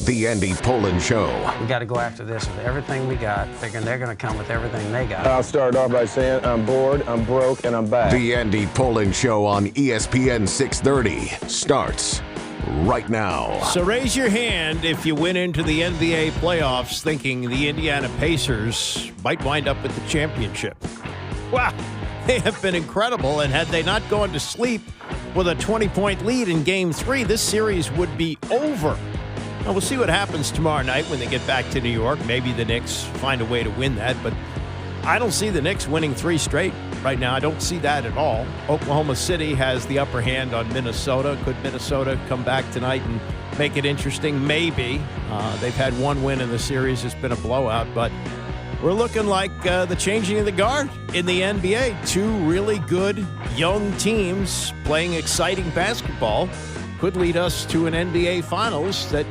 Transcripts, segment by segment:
The Andy Poland Show. We got to go after this with everything we got, figuring they're going to come with everything they got. I'll start off by saying I'm bored, I'm broke, and I'm back. The Andy Poland Show on ESPN 630 starts right now. So raise your hand if you went into the NBA playoffs thinking the Indiana Pacers might wind up with the championship. Wow, they have been incredible, and had they not gone to sleep with a 20-point lead in Game 3, this series would be over. Now, we'll see what happens tomorrow night when they get back to New York. Maybe the Knicks find a way to win that, but I don't see the Knicks winning 3 straight right now. I don't see that at all. Oklahoma City has the upper hand on Minnesota. Could Minnesota come back tonight and make it interesting? Maybe. They've had 1 win in the series. It's been a blowout, but we're looking like the changing of the guard in the NBA. 2 really good young teams playing exciting basketball could lead us to an NBA Finals that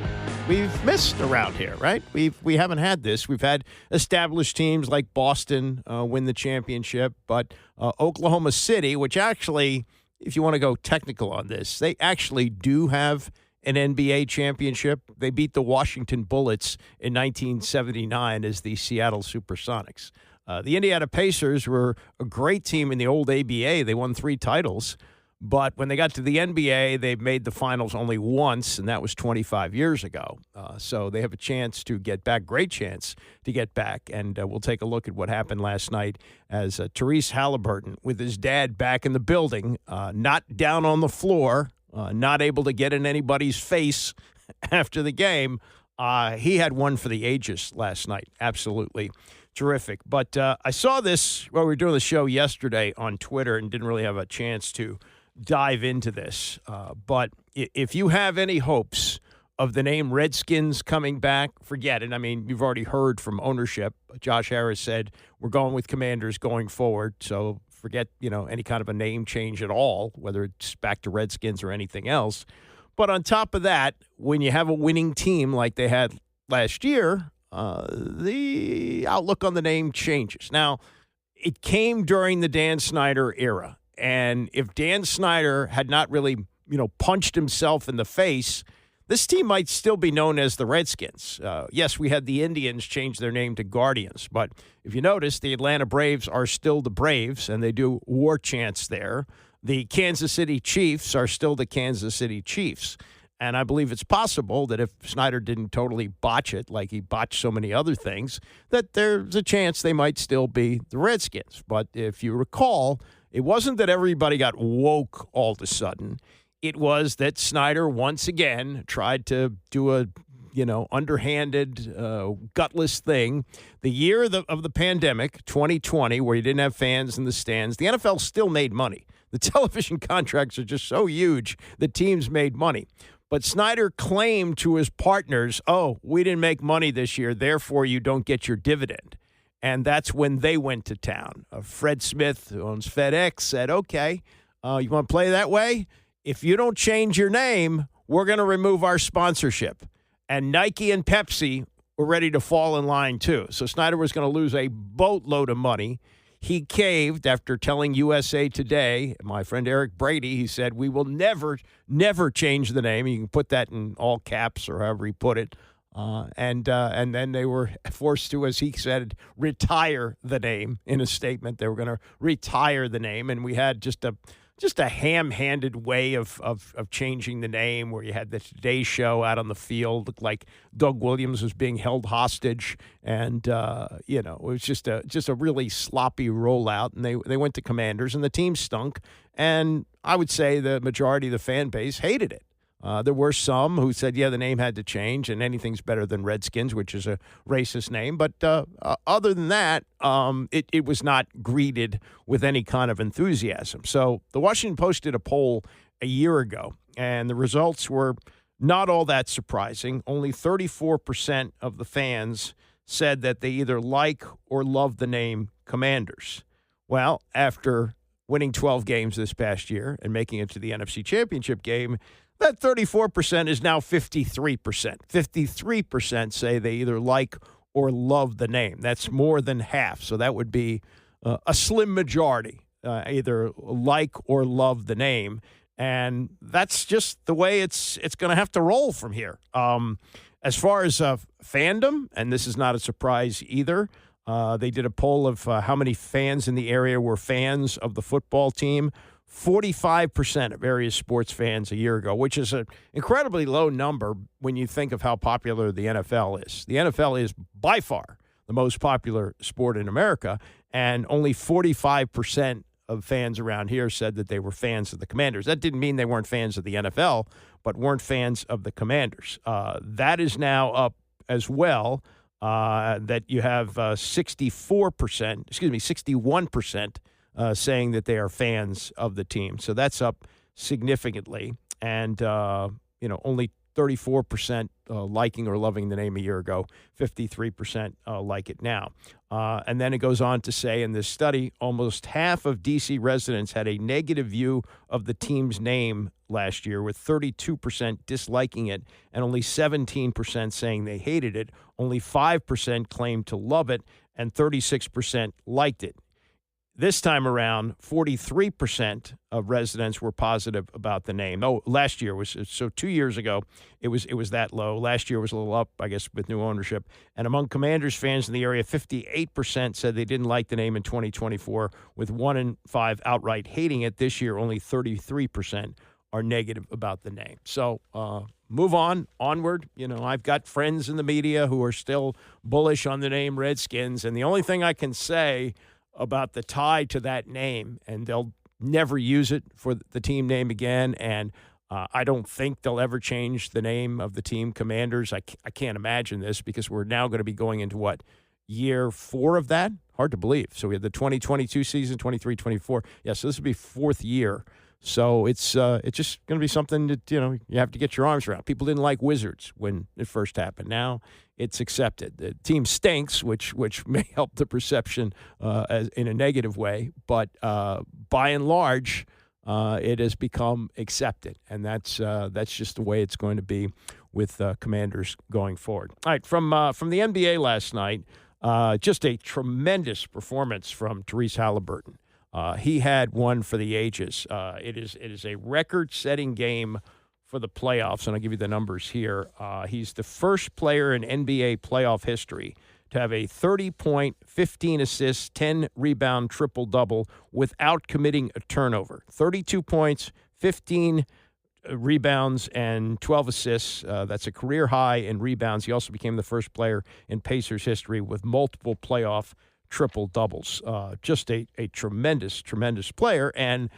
we've missed around here, right? We haven't had this. We've had established teams like Boston win the championship, but Oklahoma City, which actually, if you want to go technical on this, they actually do have an NBA championship. They beat the Washington Bullets in 1979 as the Seattle Supersonics. The Indiana Pacers were a great team in the old ABA. They won 3 titles. But when they got to the NBA, they made the finals only once, and that was 25 years ago. So they have a chance to get back, great chance to get back. And we'll take a look at what happened last night as Therese Halliburton, with his dad back in the building, not down on the floor, not able to get in anybody's face after the game. He had one for the ages last night. Absolutely terrific. But I saw this while we were doing the show yesterday on Twitter and didn't really have a chance to dive into this. But if you have any hopes of the name Redskins coming back, forget it. I mean, you've already heard from ownership. Josh Harris said, we're going with Commanders going forward. So forget, any kind of a name change at all, whether it's back to Redskins or anything else. But on top of that, when you have a winning team like they had last year, the outlook on the name changes. Now, it came during the Dan Snyder era. And if Dan Snyder had not really, punched himself in the face, this team might still be known as the Redskins. Yes, we had the Indians change their name to Guardians. But if you notice, the Atlanta Braves are still the Braves, and they do war chants there. The Kansas City Chiefs are still the Kansas City Chiefs. And I believe it's possible that if Snyder didn't totally botch it like he botched so many other things, that there's a chance they might still be the Redskins. But if you recall, it wasn't that everybody got woke all of a sudden. It was that Snyder once again tried to do a, underhanded, gutless thing. The year of the pandemic, 2020, where you didn't have fans in the stands, the NFL still made money. The television contracts are just so huge that teams made money. But Snyder claimed to his partners, we didn't make money this year, therefore you don't get your dividend. And that's when they went to town. Fred Smith, who owns FedEx, said, okay, you want to play that way? If you don't change your name, we're going to remove our sponsorship. And Nike and Pepsi were ready to fall in line, too. So Snyder was going to lose a boatload of money. He caved after telling USA Today, my friend Eric Brady, he said, we will never, never change the name. You can put that in all caps or however he put it. And then they were forced to, as he said, retire the name in a statement. They were going to retire the name, and we had just a ham-handed way of changing the name, where you had the Today Show out on the field, looked like Doug Williams was being held hostage, and it was just a really sloppy rollout. And they went to Commanders, and the team stunk. And I would say the majority of the fan base hated it. There were some who said, the name had to change, and anything's better than Redskins, which is a racist name. But other than that, it was not greeted with any kind of enthusiasm. So the Washington Post did a poll a year ago, and the results were not all that surprising. Only 34% of the fans said that they either like or love the name Commanders. Well, after winning 12 games this past year and making it to the NFC Championship game, that 34% is now 53%. 53% say they either like or love the name. That's more than half. So that would be a slim majority, either like or love the name. And that's just the way it's going to have to roll from here. As far as fandom, and this is not a surprise either, they did a poll of how many fans in the area were fans of the football team. 45% of area sports fans a year ago, which is an incredibly low number when you think of how popular the NFL is. The NFL is by far the most popular sport in America, and only 45% of fans around here said that they were fans of the Commanders. That didn't mean they weren't fans of the NFL, but weren't fans of the Commanders. That is now up as well, that you have 61% saying that they are fans of the team. So that's up significantly. And, only 34% liking or loving the name a year ago, 53% like it now. And then it goes on to say in this study, almost half of D.C. residents had a negative view of the team's name last year, with 32% disliking it and only 17% saying they hated it. Only 5% claimed to love it, and 36% liked it. This time around, 43% of residents were positive about the name. Oh, last year was so 2 years ago, it was that low. Last year was a little up, I guess, with new ownership. And among Commanders fans in the area, 58% said they didn't like the name in 2024, with 1 in 5 outright hating it. This year, only 33% are negative about the name. So move onward. I've got friends in the media who are still bullish on the name Redskins, and the only thing I can say about the tie to that name, and they'll never use it for the team name again, and I don't think they'll ever change the name of the team Commanders. I can't imagine this, because we're now going to be going into, year 4 of that? Hard to believe. So we had the 2022 season, 23-24. Yeah, so this will be 4th year. So it's just going to be something that, you have to get your arms around. People didn't like Wizards when it first happened. Now it's accepted. The team stinks, which may help the perception as in a negative way. But by and large, it has become accepted. And that's just the way it's going to be with Commanders going forward. All right, from the NBA last night, just a tremendous performance from Tyrese Halliburton. He had one for the ages. It is a record-setting game for the playoffs, and I'll give you the numbers here. He's the first player in NBA playoff history to have a 30-point, 15 assists, 10-rebound triple-double without committing a turnover. 32 points, 15 rebounds, and 12 assists. That's a career high in rebounds. He also became the first player in Pacers history with multiple playoff triple-doubles. Just a tremendous, tremendous player, and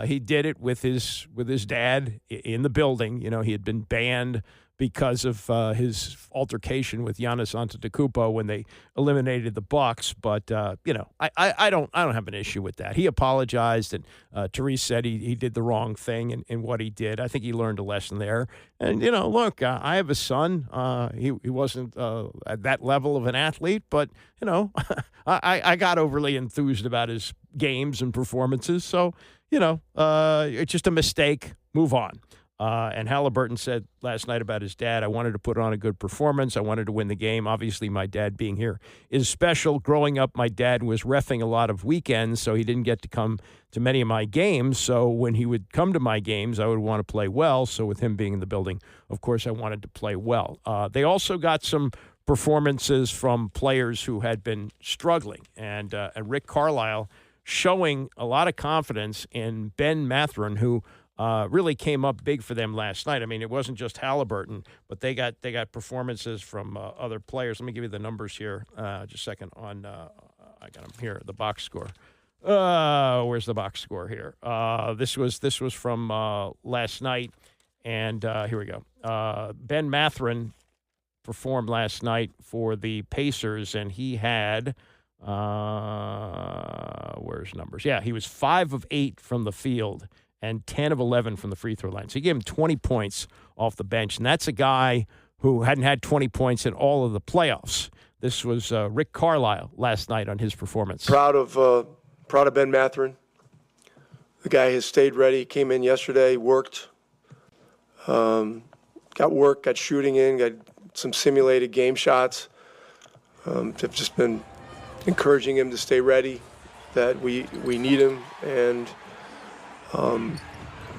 he did it with his dad in the building. He had been banned because of his altercation with Giannis Antetokounmpo when they eliminated the Bucks. But I don't have an issue with that. He apologized, and Tyrese said he did the wrong thing in what he did. I think he learned a lesson there. And look, I have a son. He wasn't at that level of an athlete, but I got overly enthused about his games and performances. So it's just a mistake. Move on. And Halliburton said last night about his dad, I wanted to put on a good performance. I wanted to win the game. Obviously, my dad being here is special. Growing up, my dad was reffing a lot of weekends, so he didn't get to come to many of my games. So when he would come to my games, I would want to play well. So with him being in the building, of course, I wanted to play well. They also got some performances from players who had been struggling. And Rick Carlisle showing a lot of confidence in Ben Mathurin, who really came up big for them last night. I mean, it wasn't just Halliburton, but they got performances from other players. Let me give you the numbers here. Just a second. I got them here. The box score. Where's the box score here? This was from last night, and here we go. Ben Mathurin performed last night for the Pacers, and he had where's numbers? Yeah, he was 5 of 8 from the field and 10 of 11 from the free throw line. So he gave him 20 points off the bench, and that's a guy who hadn't had 20 points in all of the playoffs. This was Rick Carlisle last night on his performance. Proud of Ben Mathurin. The guy has stayed ready. Came in yesterday, worked, got shooting in, got some simulated game shots. Have just been encouraging him to stay ready, that we need him, and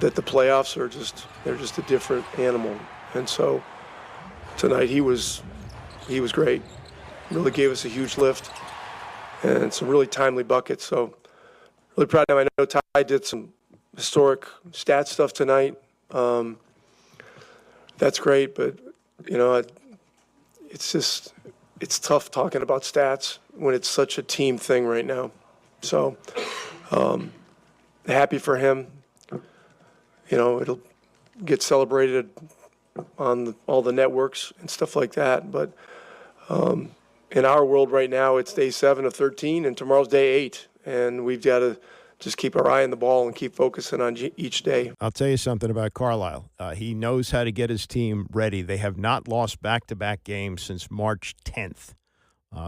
that the playoffs are just a different animal. And so tonight. He was great. Really gave us a huge lift and some really timely buckets. So really proud of him. I know Ty did some historic stat stuff tonight. That's great, but it's tough talking about stats when it's such a team thing right now. So happy for him. It'll get celebrated on all the networks and stuff like that. But in our world right now, it's day 7 of 13, and tomorrow's day 8. And we've got to just keep our eye on the ball and keep focusing on each day. I'll tell you something about Carlisle. He knows how to get his team ready. They have not lost back-to-back games since March 10th.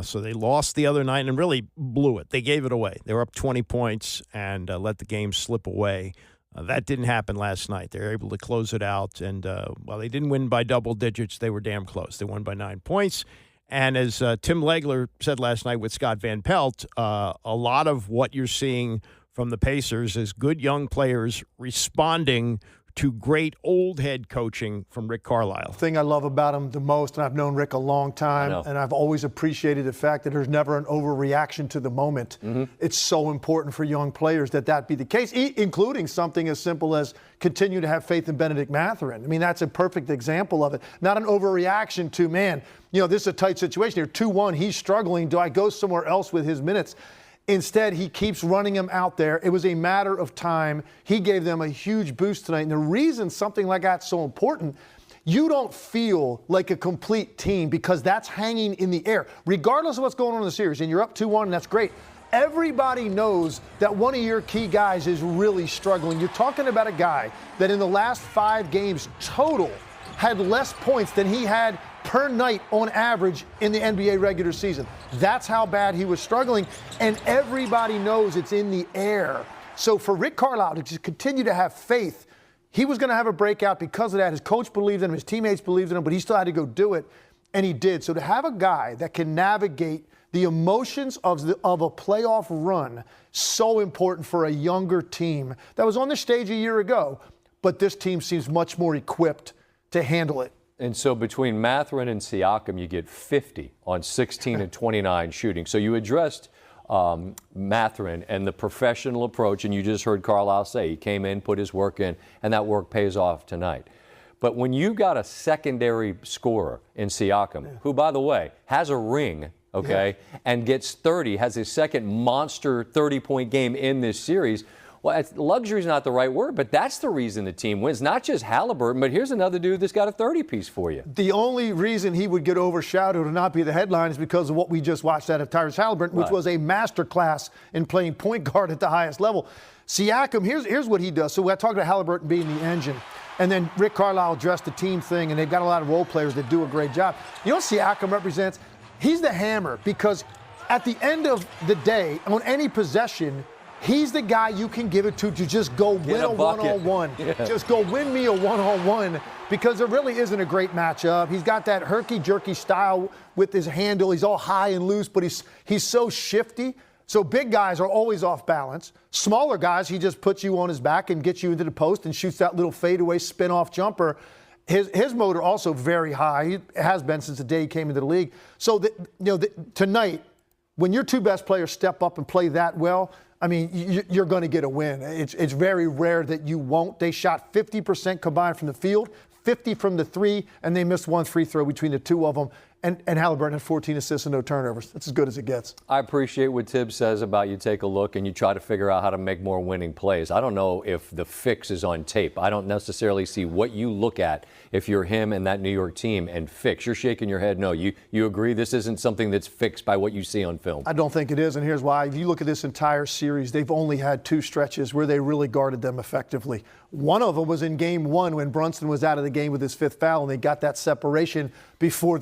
So they lost the other night and really blew it. They gave it away. They were up 20 points and let the game slip away. That didn't happen last night. They were able to close it out. And while they didn't win by double digits, they were damn close. They won by 9 points. And as Tim Legler said last night with Scott Van Pelt, a lot of what you're seeing from the Pacers is good young players responding to great old head coaching from Rick Carlisle. The thing I love about him the most, and I've known Rick a long time, and I've always appreciated the fact that there's never an overreaction to the moment. Mm-hmm. It's so important for young players that be the case, including something as simple as continue to have faith in Benedict Mathurin. I mean, that's a perfect example of it. Not an overreaction to, this is a tight situation here. 2-1, he's struggling. Do I go somewhere else with his minutes? Instead, he keeps running him out there. It was a matter of time. He gave them a huge boost tonight. And the reason something like that's so important, you don't feel like a complete team because that's hanging in the air. Regardless of what's going on in the series, and you're up 2-1, and that's great. Everybody knows that one of your key guys is really struggling. You're talking about a guy that in the last 5 games total had less points than he had per night on average in the NBA regular season. That's how bad he was struggling, and everybody knows it's in the air. So for Rick Carlisle to just continue to have faith, he was going to have a breakout because of that. His coach believed in him, his teammates believed in him, but he still had to go do it, and he did. So to have a guy that can navigate the emotions of a playoff run, so important for a younger team that was on the stage a year ago, but this team seems much more equipped to handle it. And so between Mathurin and Siakam, you get 50 on 16 and 29 shooting. So you addressed Mathurin and the professional approach, and you just heard Carlisle say he came in, put his work in, and that work pays off tonight. But when you got a secondary scorer in Siakam, who, by the way, has a ring, and gets 30, has his second monster 30-point game in this series, well, luxury is not the right word, but that's the reason the team wins. Not just Halliburton, but here's another dude that's got a 30-piece for you. The only reason he would get overshadowed and not be the headline is because of what we just watched out of Tyrese Halliburton, which was a masterclass in playing point guard at the highest level. Siakam, here's what he does. So we're talking about Halliburton being the engine. And then Rick Carlisle addressed the team thing, and they've got a lot of role players that do a great job. You know what Siakam represents? He's the hammer because at the end of the day, on any possession, he's the guy you can give it to just go win a one-on-one. Just go win me a one-on-one because there really isn't a great matchup. He's got that herky-jerky style with his handle. He's all high and loose, but he's so shifty. So big guys are always off balance. Smaller guys, he just puts you on his back and gets you into the post and shoots that little fadeaway spin-off jumper. His motor also very high. He has been since the day he came into the league. So tonight, when your 2 best players step up and play that well, I mean, you're going to get a win. It's very rare that you won't. They shot 50% combined from the field, 50 from the 3, and they missed 1 free throw between the 2 of them. And Halliburton had 14 assists and no turnovers. That's as good as it gets. I appreciate what Tibbs says about you take a look and you try to figure out how to make more winning plays. I don't know if the fix is on tape. I don't necessarily see what you look at if you're him and that New York team and fix. You're shaking your head no. You agree this isn't something that's fixed by what you see on film? I don't think it is, and here's why. If you look at this entire series, they've only had 2 stretches where they really guarded them effectively. One of them was in game 1 when Brunson was out of the game with his 5th foul, and they got that separation before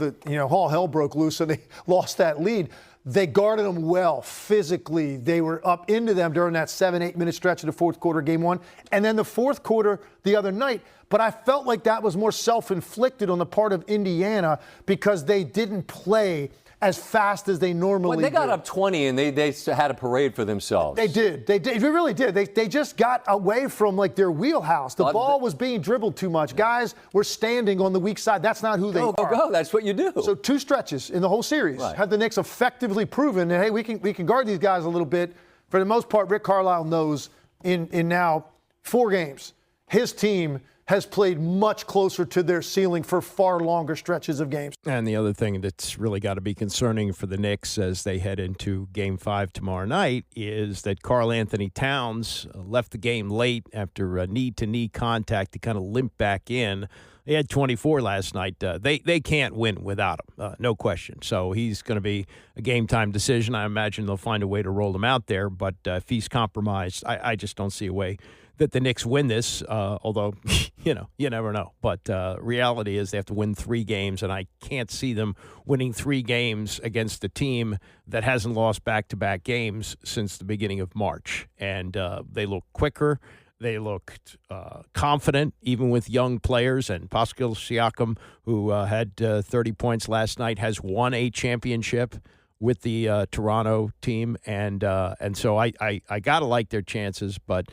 all hell broke loose and they lost that lead. They guarded them well physically. They were up into them during that 7-8 minute stretch of the 4th quarter, game 1, and then the 4th quarter the other night. But I felt like that was more self-inflicted on the part of Indiana because they didn't play as fast as they normally They got do. up 20 and they had a parade for themselves. They did. They really did. They just got away from like their wheelhouse. The ball was being dribbled too much. Guys were standing on the weak side. That's not who they are. Go. That's what you do. So 2 stretches in the whole series have the Knicks effectively proven that, hey, we can guard these guys a little bit. For the most part, Rick Carlisle knows in now 4 games, his team has played much closer to their ceiling for far longer stretches of games. And the other thing that's really got to be concerning for the Knicks as they head into Game 5 tomorrow night is that Karl Anthony Towns left the game late after knee-to-knee contact to kind of limp back in. He had 24 last night. They can't win without him, no question. So he's going to be a game-time decision. I imagine they'll find a way to roll him out there. But if he's compromised, I just don't see a way that the Knicks win this, although, you never know. But reality is they have to win 3 games, and I can't see them winning 3 games against a team that hasn't lost back-to-back games since the beginning of March. And they look quicker. They looked confident, even with young players. And Pascal Siakam, who had 30 points last night, has won a championship with the Toronto team. And so I got to like their chances. But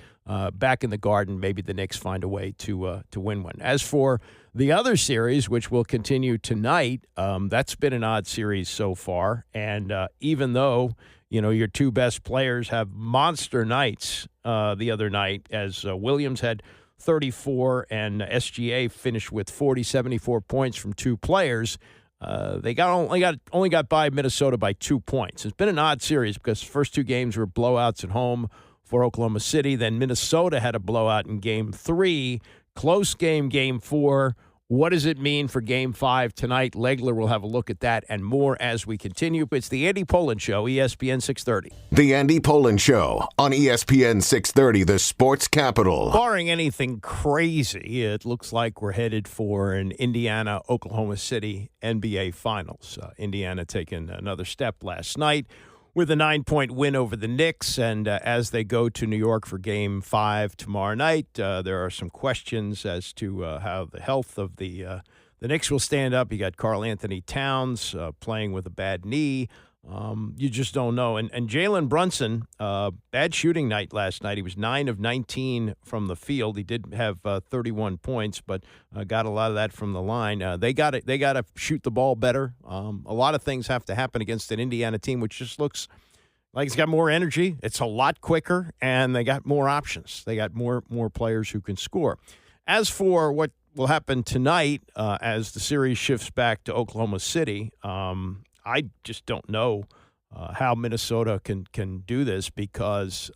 back in the Garden, maybe the Knicks find a way to win one. As for the other series, which will continue tonight, that's been an odd series so far. And even though your 2 best players have monster nights the other night, as Williams had 34 and SGA finished with 74 points from 2 players. They only got by Minnesota by 2 points. It's been an odd series because the first 2 games were blowouts at home for Oklahoma City. Then Minnesota had a blowout in Game 3. Close game, Game 4. What does it mean for Game 5 tonight? Legler will have a look at that and more as we continue. It's the Andy Pollin Show, ESPN 630. The Andy Pollin Show on ESPN 630, the sports capital. Barring anything crazy, it looks like we're headed for an Indiana-Oklahoma City NBA Finals. Indiana taking another step last night with a 9-point win over the Knicks. And as they go to New York for Game 5 tomorrow night, there are some questions as to how the health of the Knicks will stand up. You got Karl Anthony Towns playing with a bad knee. You just don't know. And Jalen Brunson, bad shooting night last night. He was 9 of 19 from the field. He did have 31 points, but got a lot of that from the line. They got to shoot the ball better. A lot of things have to happen against an Indiana team, which just looks like it's got more energy. It's a lot quicker, and they got more options. They got more players who can score. As for what will happen tonight as the series shifts back to Oklahoma City, I just don't know how Minnesota can do this because,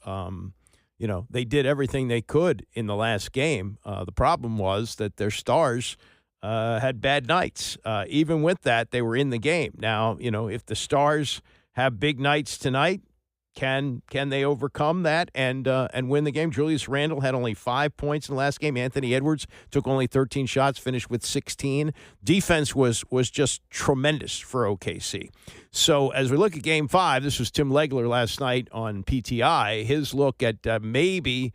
they did everything they could in the last game. The problem was that their stars had bad nights. Even with that, they were in the game. Now, if the stars have big nights tonight, can they overcome that and win the game? Julius Randle had only 5 points in the last game. Anthony Edwards took only 13 shots, finished with 16. Defense was just tremendous for OKC. So as we look at Game 5, this was Tim Legler last night on PTI. His look at maybe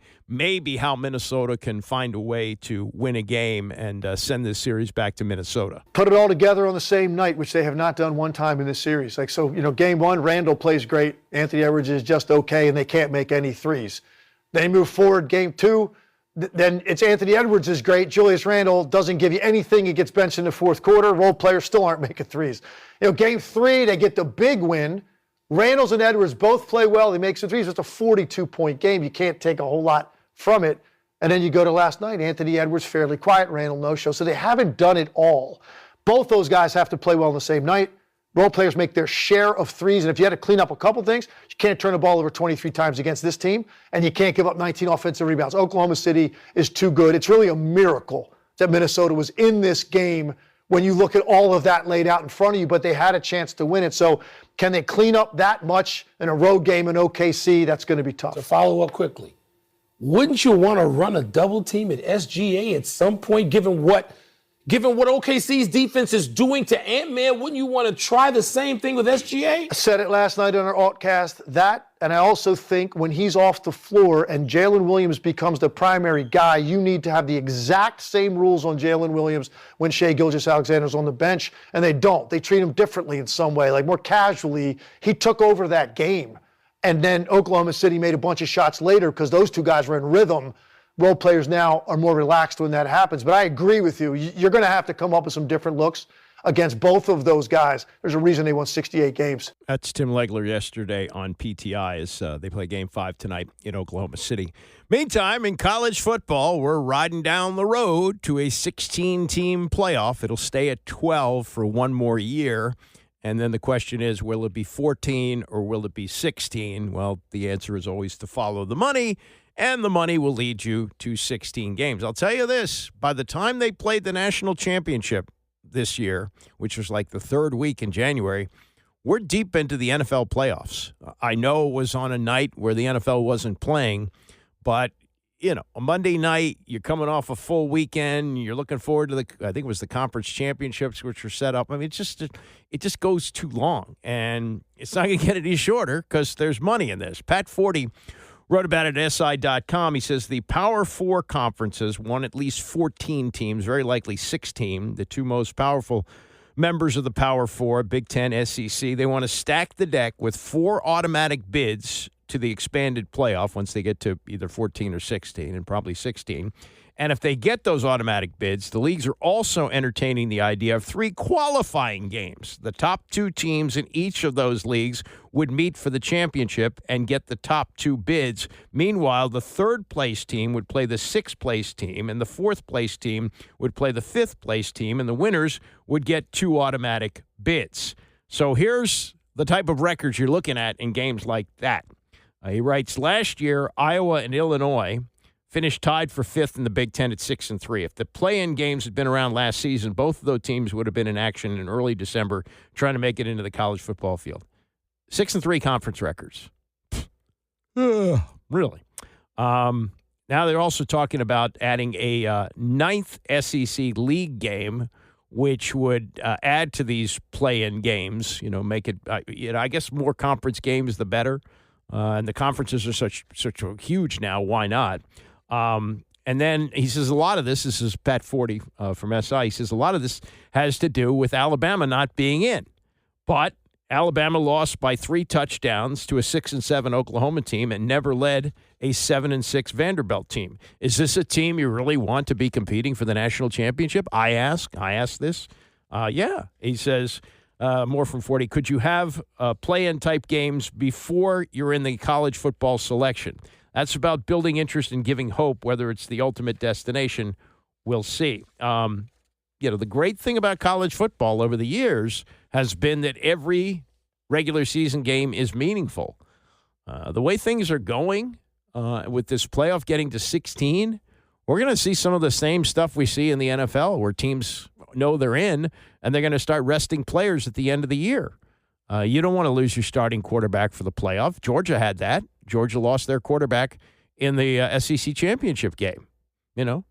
how Minnesota can find a way to win a game and send this series back to Minnesota. Put it all together on the same night, which they have not done one time in this series. Game 1, Randall plays great. Anthony Edwards is just okay, and they can't make any threes. They move forward, Game 2, then it's Anthony Edwards is great. Julius Randle doesn't give you anything. He gets benched in the 4th quarter. Role players still aren't making threes. Game 3, they get the big win. Randles and Edwards both play well. They make some threes. It's a 42-point game. You can't take a whole lot from it. And then you go to last night. Anthony Edwards fairly quiet. Randle no-show. So they haven't done it all. Both those guys have to play well on the same night. Role players make their share of threes, and if you had to clean up a couple things, you can't turn the ball over 23 times against this team, and you can't give up 19 offensive rebounds. Oklahoma City is too good. It's really a miracle that Minnesota was in this game when you look at all of that laid out in front of you, but they had a chance to win it. So can they clean up that much in a road game in OKC? That's going to be tough. To follow up quickly, wouldn't you want to run a double team at SGA at some point, given what OKC's defense is doing to Ant-Man? Wouldn't you want to try the same thing with SGA? I said it last night on our Altcast. That And I also think when he's off the floor and Jalen Williams becomes the primary guy, you need to have the exact same rules on Jalen Williams when Shai Gilgeous-Alexander's on the bench, and they don't. They treat him differently in some way, like more casually. He took over that game, and then Oklahoma City made a bunch of shots later because those two guys were in rhythm. Role players now are more relaxed when that happens. But I agree with you. You're going to have to come up with some different looks against both of those guys. There's a reason they won 68 games. That's Tim Legler yesterday on PTI as they play Game 5 tonight in Oklahoma City. Meantime, in college football, we're riding down the road to a 16-team playoff. It'll stay at 12 for one more year. And then the question is, will it be 14 or will it be 16? Well, the answer is always to follow the money, and the money will lead you to 16 games. I'll tell you this, by the time they played the national championship this year, which was like the third week in January, we're deep into the NFL playoffs. I know it was on a night where the NFL wasn't playing, but, you know, a Monday night, you're coming off a full weekend, you're looking forward to I think it was the conference championships, which were set up. I mean, it just goes too long, and it's not going to get any shorter because there's money in this. Pat Forty wrote about it at SI.com. He says the Power Four conferences won at least 14 teams, very likely 16. The two most powerful members of the Power Four, Big Ten, SEC, they want to stack the deck with 4 automatic bids to the expanded playoff once they get to either 14 or 16, and probably 16. And if they get those automatic bids, the leagues are also entertaining the idea of 3 qualifying games. The top 2 teams in each of those leagues would meet for the championship and get the top 2 bids. Meanwhile, the third-place team would play the sixth-place team, and the fourth-place team would play the fifth-place team, and the winners would get 2 automatic bids. So here's the type of records you're looking at in games like that. He writes, last year, Iowa and Illinois finished tied for 5th in the Big Ten at 6-3. If the play-in games had been around last season, both of those teams would have been in action in early December trying to make it into the college football field. 6-3 conference records. Really. Now they're also talking about adding a 9th SEC league game, which would add to these play-in games, make it, I guess more conference games, the better. And the conferences are such huge now. Why not? And then he says a lot of this is Pat Forty from SI. He says a lot of this has to do with Alabama not being in. But Alabama lost by 3 touchdowns to a 6-7 Oklahoma team and never led a 7-6 Vanderbilt team. Is this a team you really want to be competing for the national championship? I ask this. Yeah. He says, more from 40, could you have play-in type games before you're in the college football selection? That's about building interest and giving hope, whether it's the ultimate destination. We'll see. The great thing about college football over the years has been that every regular season game is meaningful. The way things are going with this playoff getting to 16, we're going to see some of the same stuff we see in the NFL where teams know they're in and they're going to start resting players at the end of the year. You don't want to lose your starting quarterback for the playoff. Georgia had that. Georgia lost their quarterback in the SEC championship game.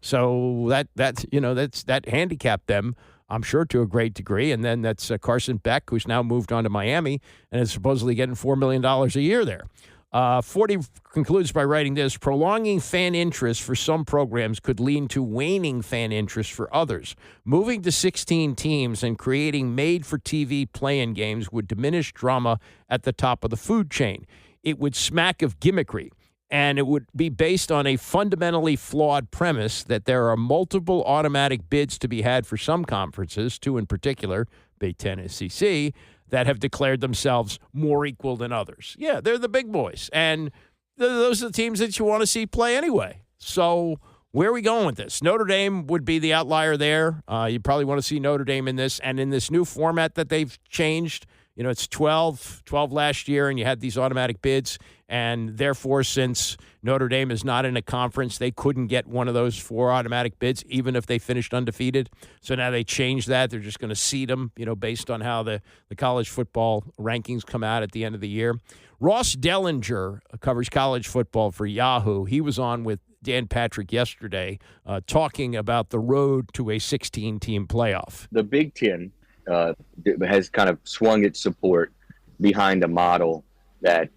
So that handicapped them, I'm sure, to a great degree. And then that's Carson Beck, who's now moved on to Miami and is supposedly getting $4 million a year there. 40 concludes by writing this: prolonging fan interest for some programs could lead to waning fan interest for others. Moving to 16 teams and creating made-for-TV play-in games would diminish drama at the top of the food chain. It would smack of gimmickry, and it would be based on a fundamentally flawed premise that there are multiple automatic bids to be had for some conferences, 2 in particular, Big Ten, SEC, that have declared themselves more equal than others. Yeah, they're the big boys, and those are the teams that you want to see play anyway. So where are we going with this? Notre Dame would be the outlier there. You probably want to see Notre Dame in this, and in this new format that they've changed. It's 12 last year, and you had these automatic bids. And therefore, since Notre Dame is not in a conference, they couldn't get one of those 4 automatic bids, even if they finished undefeated. So now they changed that. They're just going to seed them, based on how the college football rankings come out at the end of the year. Ross Dellinger covers college football for Yahoo. He was on with Dan Patrick yesterday talking about the road to a 16-team playoff. The Big Ten has kind of swung its support behind a model that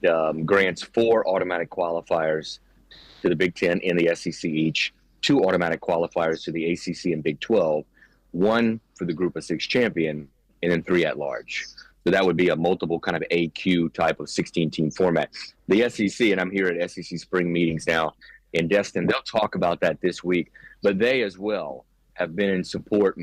grants 4 automatic qualifiers to the Big Ten and the SEC each, 2 automatic qualifiers to the ACC and Big 12, 1 for the Group of 6 champion, and then 3 at large. So that would be a multiple kind of AQ type of 16-team format. The SEC, and I'm here at SEC spring meetings now in Destin, they'll talk about that this week, but they as well have been in support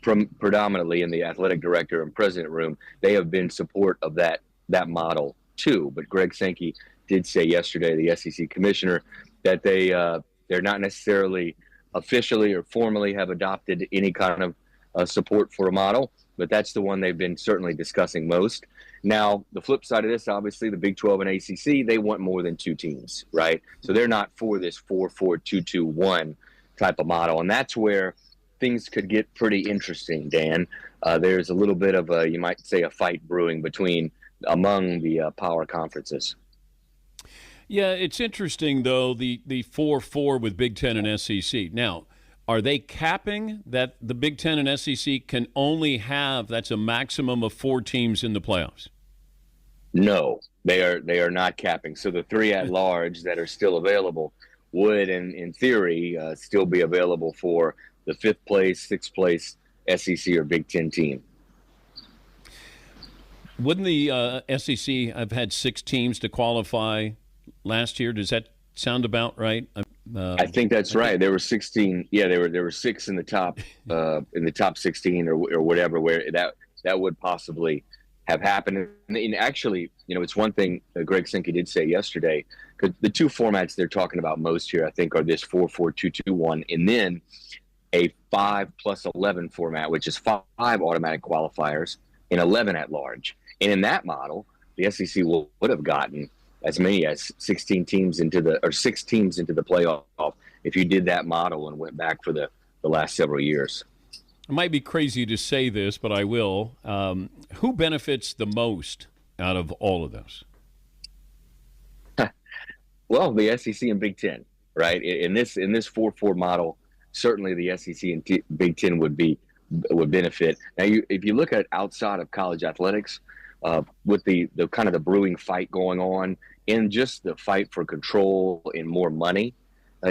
predominantly in the athletic director and president room. They have been in support of that model too. But Greg Sankey did say yesterday, the SEC commissioner, that they're not necessarily officially or formally have adopted any kind of support for a model, but that's the one they've been certainly discussing most. Now, the flip side of this, obviously, the Big 12 and ACC, they want more than 2 teams, right? So they're not for this 4-4-2-2-1 type of model, and that's where things could get pretty interesting, Dan. There's a little bit of you might say, a fight brewing among the power conferences. Yeah, it's interesting, though, the 4-4 with Big Ten and SEC. Now, are they capping that the Big Ten and SEC can only have, that's a maximum of 4 teams in the playoffs? No, they are not capping. So the 3 at large that are still available would, in theory, still be available for the 5th place, 6th place SEC or Big Ten team. Wouldn't the SEC have had 6 teams to qualify last year? Does that sound about right? I think that's right. There were 16. Yeah, there were 6 in the top 16 or whatever, where that would possibly have happened. And actually, it's one thing Greg Sankey did say yesterday, because the 2 formats they're talking about most here, I think, are this 4-4-2-2-1, and then a 5+11 format, which is 5 automatic qualifiers and 11 at large. And in that model, the SEC would have gotten as many as 6 teams into the playoff if you did that model and went back for the last several years. It might be crazy to say this, but I will. Who benefits the most out of all of this? Well, the SEC and Big Ten, right? In this 4-4 model, certainly the SEC and Big Ten would benefit. Now, if you look at outside of college athletics, with the kind of the brewing fight going on, and just the fight for control and more money,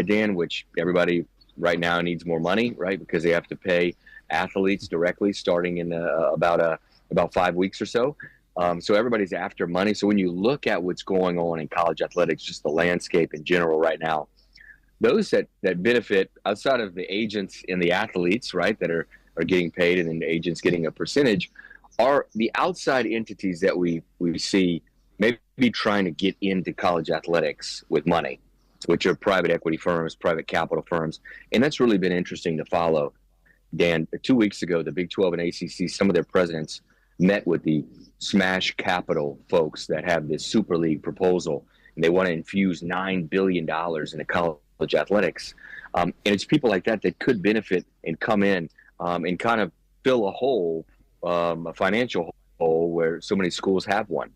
Dan, which everybody right now needs more money, right? Because they have to pay athletes directly starting in about 5 weeks or so. So everybody's after money. So when you look at what's going on in college athletics, just the landscape in general right now, those that benefit outside of the agents and the athletes, right, that are getting paid, and then the agents getting a percentage, are the outside entities that we see maybe trying to get into college athletics with money, which are private equity firms, private capital firms. And that's really been interesting to follow. Dan, 2 weeks ago, the Big 12 and ACC, some of their presidents met with the Smash Capital folks that have this Super League proposal, and they want to infuse $9 billion into college athletics. And it's people like that could benefit and come in and kind of fill a hole, a financial hole where so many schools have one.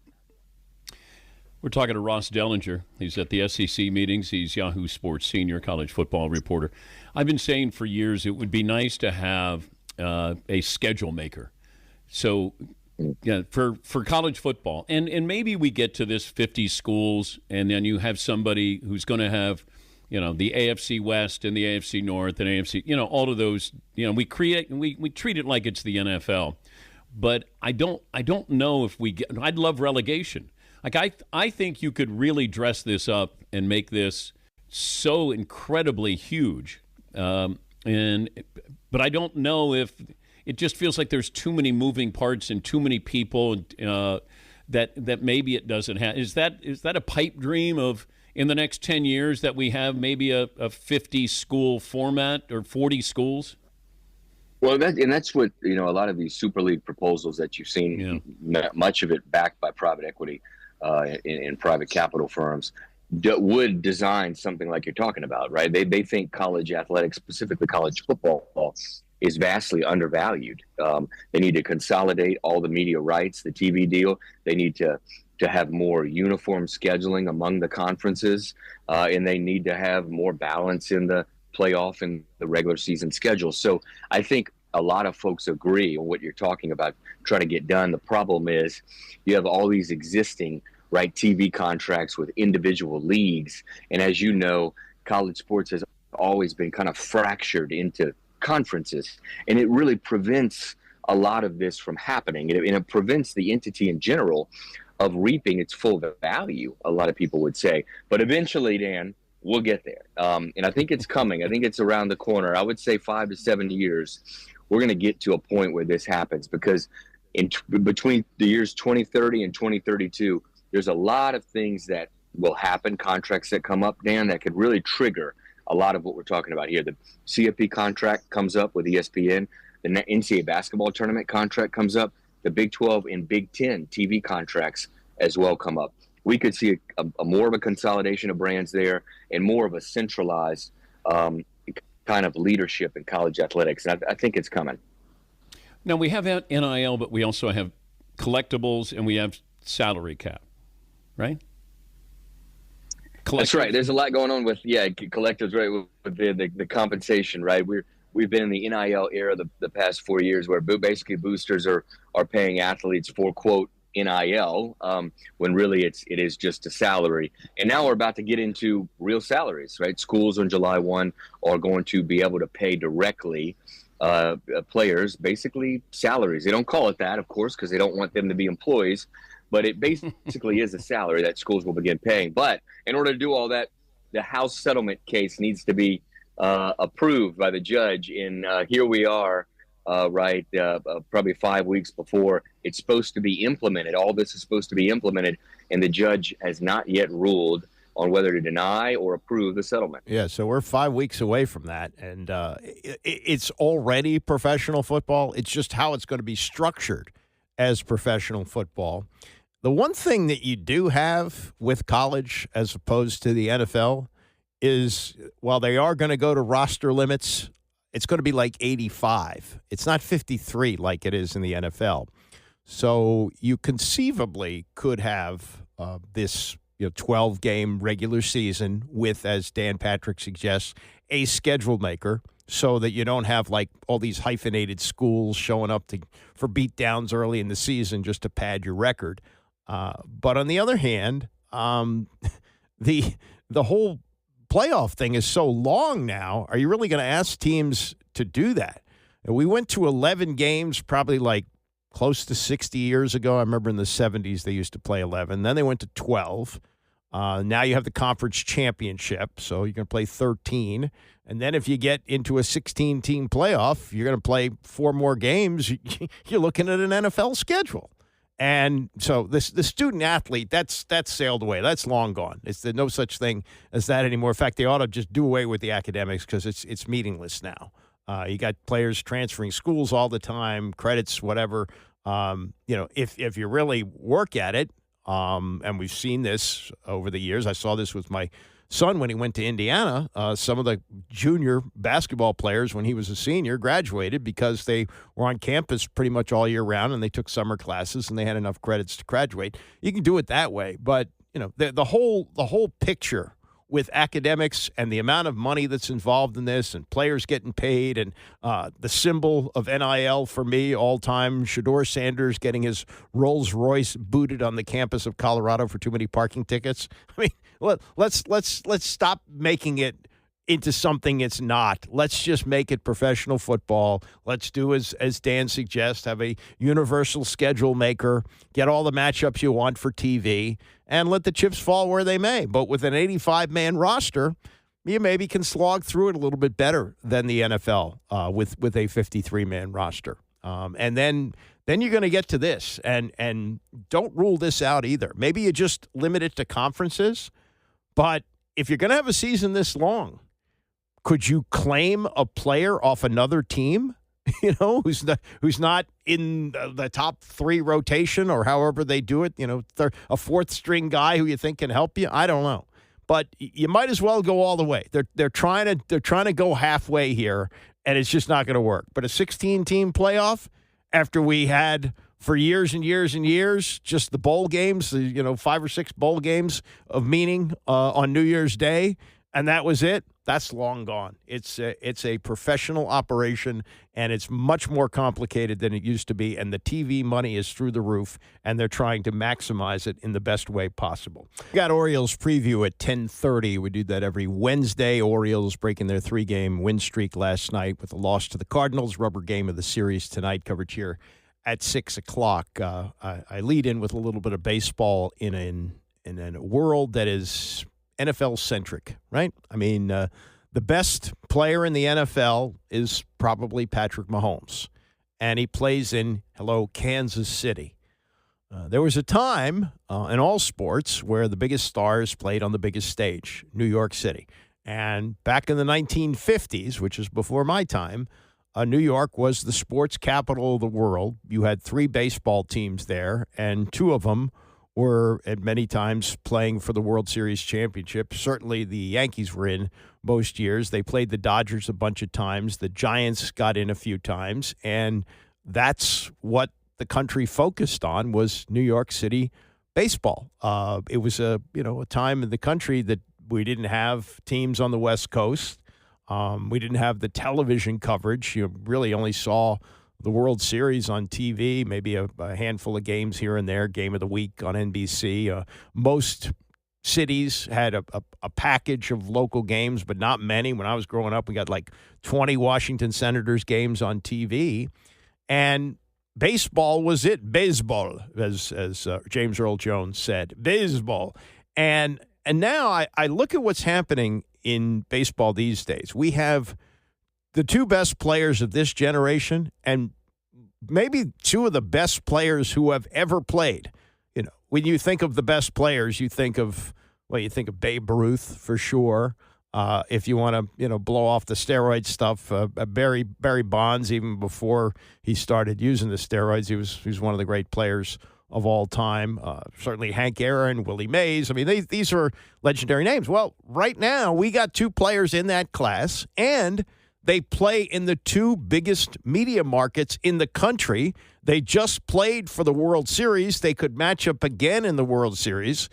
We're talking to Ross Dellinger. He's at the SEC meetings. He's Yahoo Sports senior college football reporter. I've been saying for years it would be nice to have a schedule maker. So yeah, for college football. And maybe we get to this 50 schools, and then you have somebody who's going to have, the AFC West and the AFC North and AFC, all of those, we treat it like it's the NFL. But I don't know if I'd love relegation. Like I think you could really dress this up and make this so incredibly huge. But I don't know if it just feels like there's too many moving parts and too many people that maybe it doesn't have. Is that a pipe dream of in the next 10 years that we have maybe a 50 school format or 40 schools? Well, that's what, a lot of these Super League proposals that you've seen, much of it backed by private equity in private capital firms, would design something like you're talking about, right? They think college athletics, specifically college football, is vastly undervalued. They need to consolidate all the media rights, the TV deal. They need to have more uniform scheduling among the conferences, and they need to have more balance in the playoff and the regular season schedule. So I think a lot of folks agree on what you're talking about trying to get done. The problem is you have all these existing right? TV contracts with individual leagues. And as you know, college sports has always been kind of fractured into conferences, and it really prevents a lot of this from happening. And it prevents the entity in general of reaping its full value, a lot of people would say. But eventually, Dan, we'll get there. And I think it's coming. I think it's around the corner. I would say 5 to 7 years, we're going to get to a point where this happens, because between the years 2030 and 2032, there's a lot of things that will happen, contracts that come up, Dan, that could really trigger a lot of what we're talking about here. The CFP contract comes up with ESPN. The NCAA basketball tournament contract comes up. The Big 12 and Big 10 TV contracts as well come up. We could see a more of a consolidation of brands there and more of a centralized kind of leadership in college athletics. And I think it's coming. Now, we have NIL, but we also have collectibles and we have salary cap, right? That's right. There's a lot going on with collectives, right? With the compensation, right? We've been in the NIL era the past 4 years, where basically boosters are paying athletes for, quote, NIL, when really it is just a salary. And now we're about to get into real salaries, right? Schools on July 1 are going to be able to pay directly players basically salaries. They don't call it that, of course, because they don't want them to be employees, but it basically is a salary that schools will begin paying. But in order to do all that, the House settlement case needs to be approved by the judge. And here we are, probably 5 weeks before it's supposed to be implemented. All this is supposed to be implemented, and the judge has not yet ruled on whether to deny or approve the settlement. Yeah, so we're 5 weeks away from that, and it's already professional football. It's just how it's going to be structured as professional football. The one thing that you do have with college as opposed to the NFL is, while they are going to go to roster limits, it's going to be like 85. It's not 53 like it is in the NFL. So you conceivably could have this 12-game regular season with, as Dan Patrick suggests, a schedule maker, so that you don't have like all these hyphenated schools showing up for beatdowns early in the season just to pad your record. But on the other hand, the whole playoff thing is so long now. Are you really going to ask teams to do that? And we went to 11 games probably like close to 60 years ago. I remember in the 70s they used to play 11. Then they went to 12. Now you have the conference championship, so you're going to play 13. And then if you get into a 16-team playoff, you're going to play 4 more games. You're looking at an NFL schedule. And so the student athlete, that's sailed away. That's long gone. There's no such thing as that anymore. In fact, they ought to just do away with the academics, because it's meaningless now. You got players transferring schools all the time, credits, whatever. If you really work at it, and we've seen this over the years. I saw this with my son when he went to Indiana. Some of the junior basketball players, when he was a senior, graduated because they were on campus pretty much all year round, and they took summer classes and they had enough credits to graduate. You can do it that way, but the whole picture with academics and the amount of money that's involved in this, and players getting paid, and the symbol of NIL for me all time, Shedeur Sanders getting his Rolls Royce booted on the campus of Colorado for too many parking tickets. I mean, let's stop making it into something it's not. Let's just make it professional football. Let's do as Dan suggests, have a universal schedule maker, get all the matchups you want for TV, and let the chips fall where they may. But with an 85-man roster, you maybe can slog through it a little bit better than the NFL with a 53-man roster. And then you're going to get to this, and don't rule this out either. Maybe you just limit it to conferences, but if you're going to have a season this long, could you claim a player off another team, who's not in the top 3 rotation, or however they do it, a fourth string guy who you think can help you? I don't know. But you might as well go all the way. They're trying to go halfway here, and it's just not going to work. But a 16-team playoff, after we had for years and years and years just the bowl games, 5 or 6 bowl games of meaning on New Year's Day, and that was it. That's long gone. It's a professional operation, and it's much more complicated than it used to be, and the TV money is through the roof, and they're trying to maximize it in the best way possible. We got Orioles preview at 10:30. We do that every Wednesday. Orioles breaking their 3-game win streak last night with a loss to the Cardinals. Rubber game of the series tonight, coverage here at 6 o'clock. I lead in with a little bit of baseball in a world that is NFL-centric, right? I mean, the best player in the NFL is probably Patrick Mahomes, and he plays in, Kansas City. There was a time in all sports where the biggest stars played on the biggest stage, New York City. And back in the 1950s, which is before my time, New York was the sports capital of the world. You had 3 baseball teams there, and 2 of them were at many times playing for the World Series championship. Certainly the Yankees were in most years. They played the Dodgers a bunch of times. The Giants got in a few times, and that's what the country focused on was New York City baseball. It was a time in the country that we didn't have teams on the West Coast. We didn't have the television coverage. You really only saw the World Series on TV, maybe a handful of games here and there, game of the week on NBC. Most cities had a package of local games, but not many. When I was growing up, we got like 20 Washington Senators games on TV. And baseball was it. Baseball, as James Earl Jones said. Baseball. And now I look at what's happening in baseball these days. We have the 2 best players of this generation and maybe 2 of the best players who have ever played. When you think of the best players, you think of Babe Ruth for sure. If you want to, blow off the steroid stuff, Barry Bonds, even before he started using the steroids, he was one of the great players of all time. Certainly Hank Aaron, Willie Mays. I mean, these are legendary names. Well, right now we got 2 players in that class, and they play in the 2 biggest media markets in the country. They just played for the World Series. They could match up again in the World Series.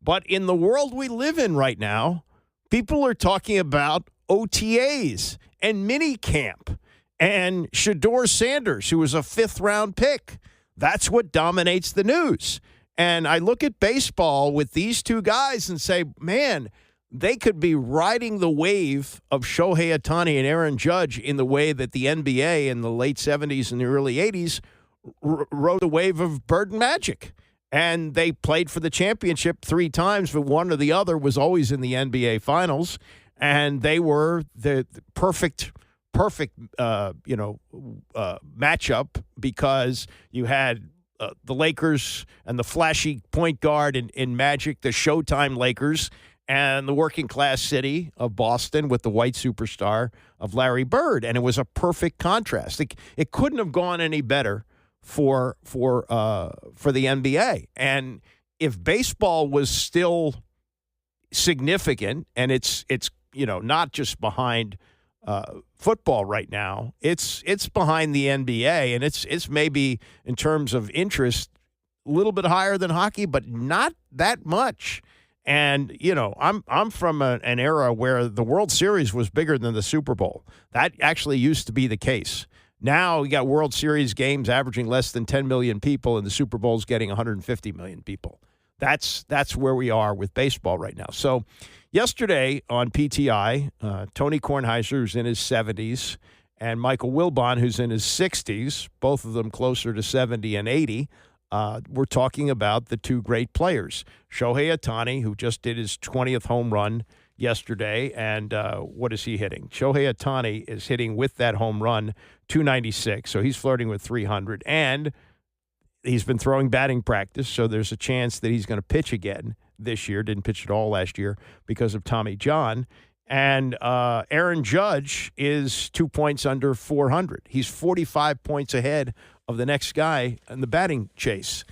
But in the world we live in right now, people are talking about OTAs and mini camp and Shedeur Sanders, who was a 5th-round pick. That's what dominates the news. And I look at baseball with these 2 guys and say, man, they could be riding the wave of Shohei Ohtani and Aaron Judge in the way that the NBA in the late 70s and the early 80s rode the wave of Bird and Magic. And they played for the championship 3 times, but one or the other was always in the NBA Finals. And they were the perfect matchup because you had the Lakers and the flashy point guard in Magic, the Showtime Lakers, and the working class city of Boston with the white superstar of Larry Bird. And it was a perfect contrast. It couldn't have gone any better for the NBA. And if baseball was still significant, and it's not just behind football right now, it's behind the NBA, and it's maybe in terms of interest a little bit higher than hockey, but not that much. And I'm from an era where the World Series was bigger than the Super Bowl. That actually used to be the case. Now we got World Series games averaging less than 10 million people, and the Super Bowl's getting 150 million people. That's where we are with baseball right now. So yesterday on PTI, Tony Kornheiser, who's in his 70s, and Michael Wilbon, who's in his 60s, both of them closer to 70 and 80, we're talking about the 2 great players. Shohei Ohtani, who just did his 20th home run yesterday, and what is he hitting? Shohei Ohtani is hitting with that home run 296, so he's flirting with 300, and he's been throwing batting practice, so there's a chance that he's going to pitch again this year. Didn't pitch at all last year because of Tommy John. And Aaron Judge is 2 points under 400. He's 45 points ahead of the next guy in the batting chase.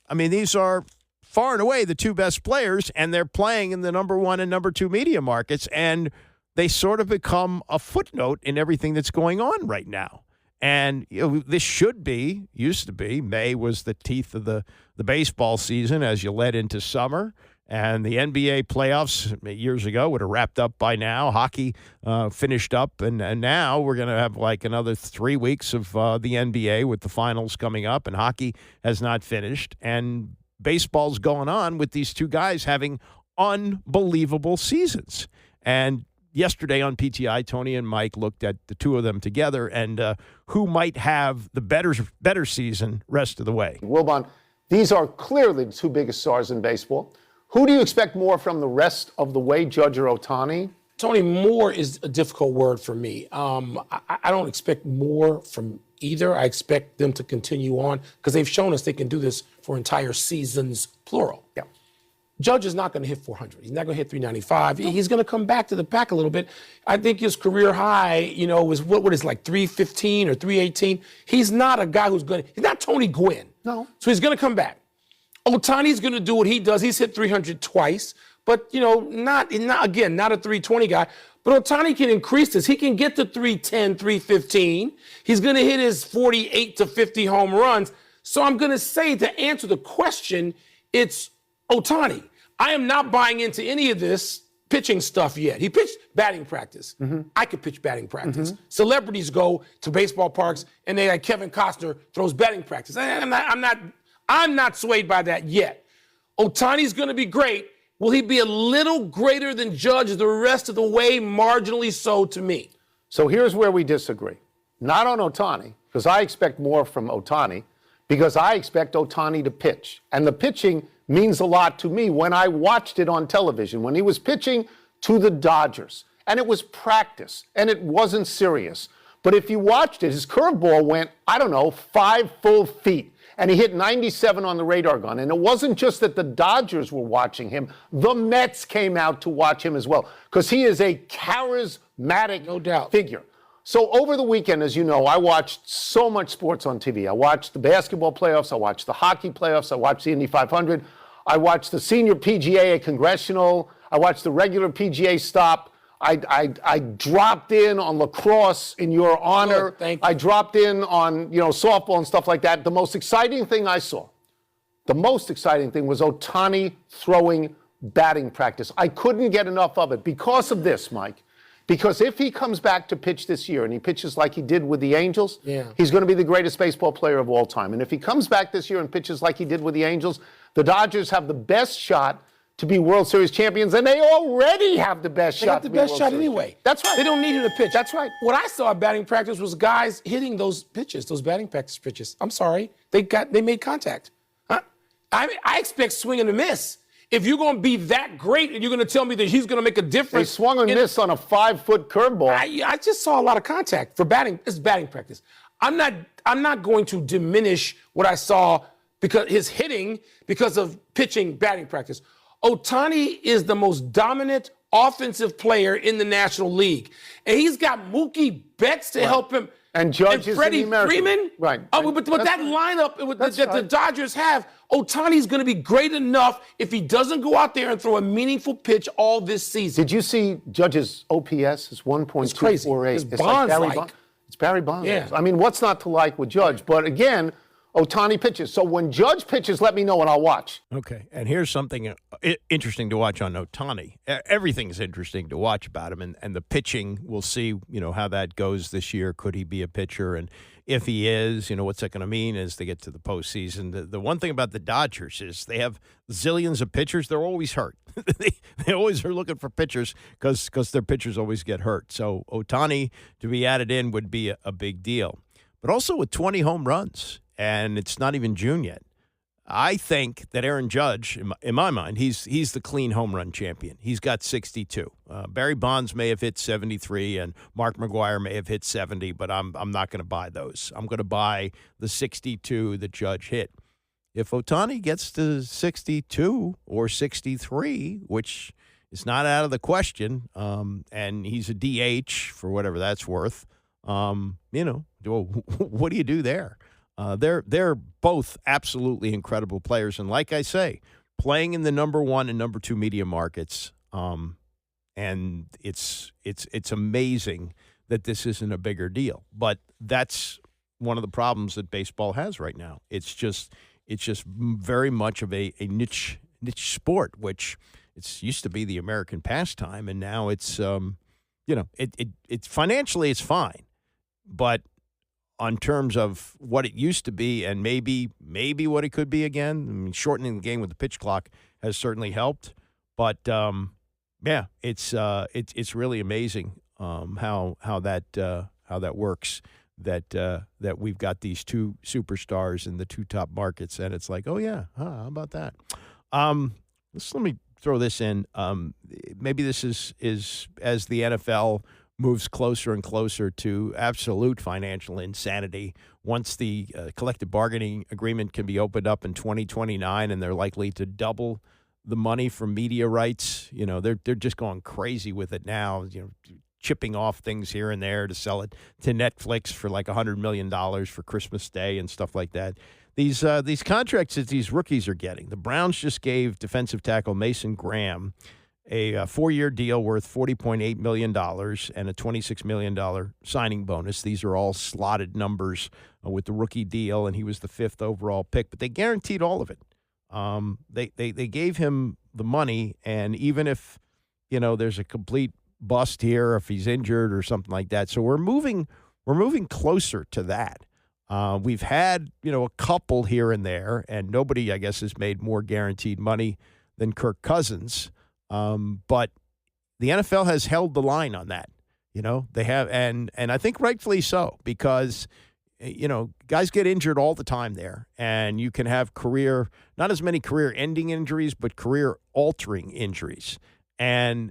I mean, these are far and away the 2 best players, and they're playing in the number 1 and number 2 media markets, and they sort of become a footnote in everything that's going on right now. And this used to be, May was the teeth of the baseball season as you led into summer. And the NBA playoffs years ago would have wrapped up by now. Hockey finished up, and now we're going to have like another 3 weeks of the NBA with the finals coming up, and hockey has not finished. And baseball's going on with these two guys having unbelievable seasons. And yesterday on PTI, Tony and Mike looked at the two of them together and who might have the better season rest of the way. Wilbon, these are clearly the two biggest stars in baseball. Who do you expect more from the rest of the way, Judge or Ohtani? Tony, more is a difficult word for me. I don't expect more from either. I expect them to continue on because they've shown us they can do this for entire seasons, plural. Yeah. Judge is not going to hit 400. He's not going to hit 395. He's going to come back to the pack a little bit. I think his career high, was what is like 315 or 318. He's not a guy who's going to, he's not Tony Gwynn. No. So he's going to come back. Ohtani's going to do what he does. He's hit 300 twice, but, not a 320 guy. But Ohtani can increase this. He can get to 310, 315. He's going to hit his 48 to 50 home runs. So I'm going to say, to answer the question, it's Ohtani. I am not buying into any of this pitching stuff yet. He pitched batting practice. Mm-hmm. I could pitch batting practice. Mm-hmm. Celebrities go to baseball parks and they like Kevin Costner throws batting practice. I'm not swayed by that yet. Ohtani's going to be great. Will he be a little greater than Judge the rest of the way? Marginally so to me. So here's where we disagree. Not on Ohtani, because I expect more from Ohtani, because I expect Ohtani to pitch. And the pitching means a lot to me when I watched it on television, when he was pitching to the Dodgers. And it was practice, and it wasn't serious. But if you watched it, his curveball went, 5 full feet. And he hit 97 on the radar gun. And it wasn't just that the Dodgers were watching him. The Mets came out to watch him as well, because he is a charismatic figure. So over the weekend, as you know, I watched so much sports on TV. I watched the basketball playoffs. I watched the hockey playoffs. I watched the Indy 500. I watched the senior PGA Congressional. I watched the regular PGA stop. I dropped in on lacrosse in your honor. Thank you. I dropped in on, softball and stuff like that. The most exciting thing I saw, was Ohtani throwing batting practice. I couldn't get enough of it because of this, Mike. Because if he comes back to pitch this year and he pitches like he did with the Angels, he's going to be the greatest baseball player of all time. And if he comes back this year and pitches like he did with the Angels, the Dodgers have the best shot to be World Series champions, and they already have the best shot to be World Series. They have the best shot anyway. That's right. They don't need him to pitch. That's right. What I saw at batting practice was guys hitting those pitches, those batting practice pitches. I'm sorry. They made contact. I expect swing and a miss. If you're going to be that great and you're going to tell me that he's going to make a difference. They swung and missed on a 5-foot curveball. I just saw a lot of contact for batting. It's batting practice. I'm not going to diminish what I saw because his hitting because of pitching batting practice. Ohtani is the most dominant offensive player in the National League. And he's got Mookie Betts to help him. And Judge and Freddie Freeman. Right. But that lineup that the Dodgers have, Ohtani's going to be great enough if he doesn't go out there and throw a meaningful pitch all this season. Did you see Judge's OPS? It's 1.248. It's crazy. It's like Barry Bonds. It's Barry Bonds. Yeah. I mean, what's not to like with Judge? But again, Ohtani pitches. So when Judge pitches, let me know and I'll watch. Okay, and here's something interesting to watch on Ohtani. Everything's interesting to watch about him, and the pitching, we'll see, how that goes this year. Could he be a pitcher? And if he is, what's that going to mean as they get to the postseason? The one thing about the Dodgers is they have zillions of pitchers. They're always hurt. they always are looking for pitchers because their pitchers always get hurt. So Ohtani to be added in would be a big deal. But also with 20 home runs, and it's not even June yet. I think that Aaron Judge, in my mind, he's the clean home run champion. He's got 62. Barry Bonds may have hit 73, and Mark McGwire may have hit 70, but I'm not going to buy those. I'm going to buy the 62 that Judge hit. If Ohtani gets to 62 or 63, which is not out of the question, and he's a DH for whatever that's worth, what do you do there? They're both absolutely incredible players, and like I say, playing in the number 1 and number 2 media markets, and it's amazing that this isn't a bigger deal. But that's one of the problems that baseball has right now. It's just very much of a niche niche sport, which it's used to be the American pastime, and now it's it's financially it's fine, but on terms of what it used to be and maybe what it could be again, I mean, shortening the game with the pitch clock has certainly helped. But it's really amazing how that works. That we've got these two superstars in the two top markets, and it's like, oh yeah, how about that? Let me throw this in. Maybe this is as the NFL moves closer and closer to absolute financial insanity. Once the collective bargaining agreement can be opened up in 2029, and they're likely to double the money for media rights. They're just going crazy with it now. Chipping off things here and there to sell it to Netflix for like $100 million for Christmas Day and stuff like that. These contracts that these rookies are getting. The Browns just gave defensive tackle Mason Graham a 4-year deal worth $40.8 million and a $26 million signing bonus. These are all slotted numbers with the rookie deal, and he was the 5th overall pick. But they guaranteed all of it. They gave him the money, and even if there's a complete bust here, if he's injured or something like that, so we're moving closer to that. We've had a couple here and there, and nobody, I guess, has made more guaranteed money than Kirk Cousins. But the NFL has held the line on that. They have, and I think rightfully so, because guys get injured all the time there, and you can have not as many career-ending injuries, but career-altering injuries. And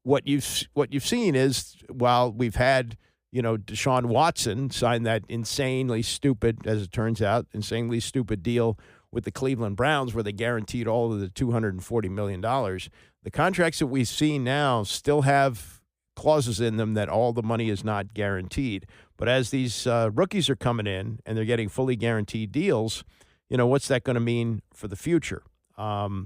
what you've seen is, while we've had Deshaun Watson sign that insanely stupid, as it turns out, insanely stupid deal with the Cleveland Browns, where they guaranteed all of the $240 million. The contracts that we've seen now still have clauses in them that all the money is not guaranteed. But as these rookies are coming in and they're getting fully guaranteed deals, what's that going to mean for the future? Could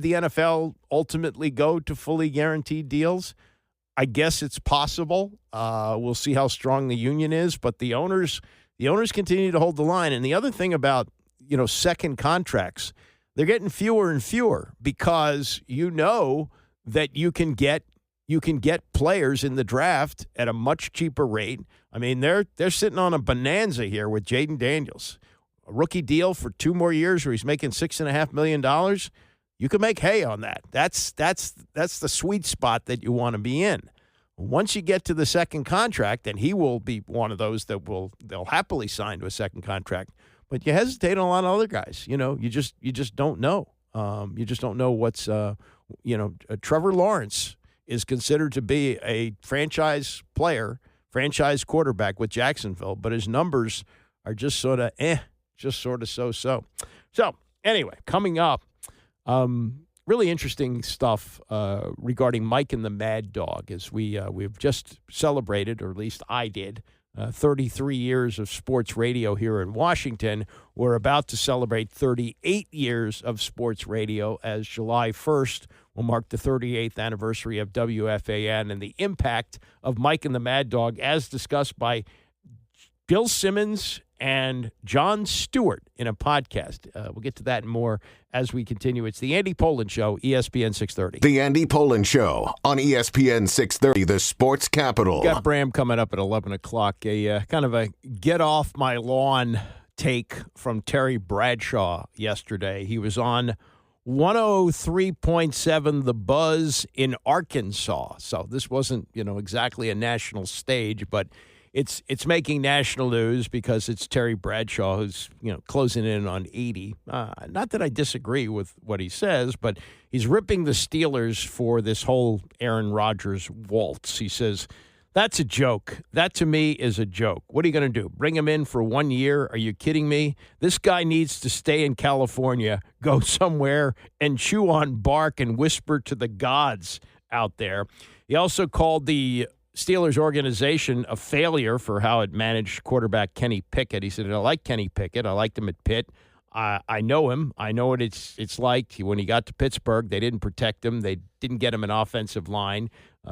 the NFL ultimately go to fully guaranteed deals? I guess it's possible. We'll see how strong the union is, but the owners continue to hold the line. And the other thing about second contracts, they're getting fewer and fewer, because that you can get players in the draft at a much cheaper rate. I mean, they're sitting on a bonanza here with Jaden Daniels, a rookie deal for 2 more years where he's making $6.5 million. You can make hay on that. That's the sweet spot that you want to be in. Once you get to the second contract, then he will be one of those that they'll happily sign to a second contract. But you hesitate on a lot of other guys. You just don't know. You just don't know what's Trevor Lawrence is considered to be a franchise player, franchise quarterback with Jacksonville, but his numbers are just sort of so. So anyway, coming up. Really interesting stuff regarding Mike and the Mad Dog, as we've just celebrated, or at least I did, 33 years of sports radio here in Washington. We're about to celebrate 38 years of sports radio, as July 1st will mark the 38th anniversary of WFAN, and the impact of Mike and the Mad Dog, as discussed by Bill Simmons and Jon Stewart in a podcast. We'll get to that and more as we continue. It's the Andy Pollin Show, ESPN 630. The Andy Pollin Show on ESPN 630, the sports capital. Got Bram coming up at 11 o'clock. A kind of a get off my lawn take from Terry Bradshaw yesterday. He was on 103.7 The Buzz in Arkansas. So this wasn't, exactly a national stage, but it's making national news because it's Terry Bradshaw who's, closing in on 80. Not that I disagree with what he says, but he's ripping the Steelers for this whole Aaron Rodgers waltz. He says, that's a joke. That to me is a joke. What are you going to do? Bring him in for 1 year? Are you kidding me? This guy needs to stay in California, go somewhere and chew on bark and whisper to the gods out there. He also called the Steelers organization a failure for how it managed quarterback Kenny Pickett. He said, I like Kenny Pickett. I liked him at Pitt. I know him. I know what it's like. When he got to Pittsburgh, they didn't protect him. They didn't get him an offensive line.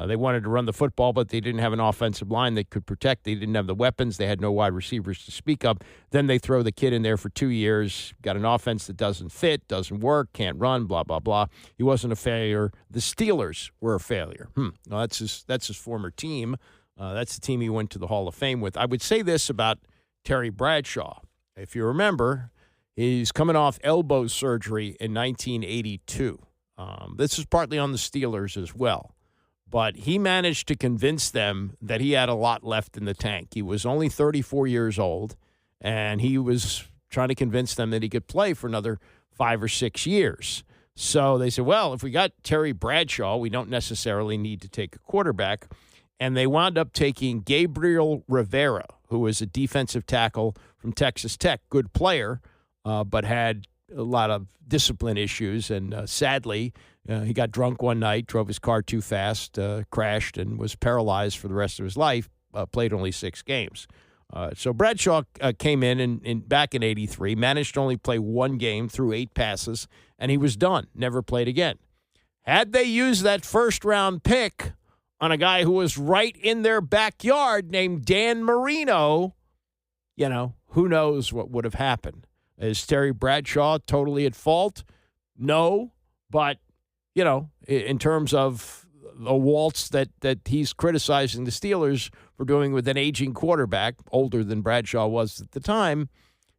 They wanted to run the football, but they didn't have an offensive line they could protect. They didn't have the weapons. They had no wide receivers to speak of. Then they throw the kid in there for 2 years, got an offense that doesn't fit, doesn't work, can't run, blah, blah, blah. He wasn't a failure. The Steelers were a failure. Well, that's his former team. That's the team he went to the Hall of Fame with. I would say this about Terry Bradshaw. If you remember, he's coming off elbow surgery in 1982. This is partly on the Steelers as well. But he managed to convince them that he had a lot left in the tank. He was only 34 years old, and he was trying to convince them that he could play for another 5 or 6 years. So they said, well, if we got Terry Bradshaw, we don't necessarily need to take a quarterback. And they wound up taking Gabriel Rivera, who was a defensive tackle from Texas Tech, good player, but had a lot of discipline issues. And sadly, he got drunk one night, drove his car too fast, crashed, and was paralyzed for the rest of his life, played only 6 games. So Bradshaw came in back in 83, managed to only play 1 game, threw 8 passes, and he was done, never played again. Had they used that first-round pick on a guy who was right in their backyard named Dan Marino, who knows what would have happened. Is Terry Bradshaw totally at fault? No, but, in terms of the waltz that he's criticizing the Steelers for doing with an aging quarterback, older than Bradshaw was at the time,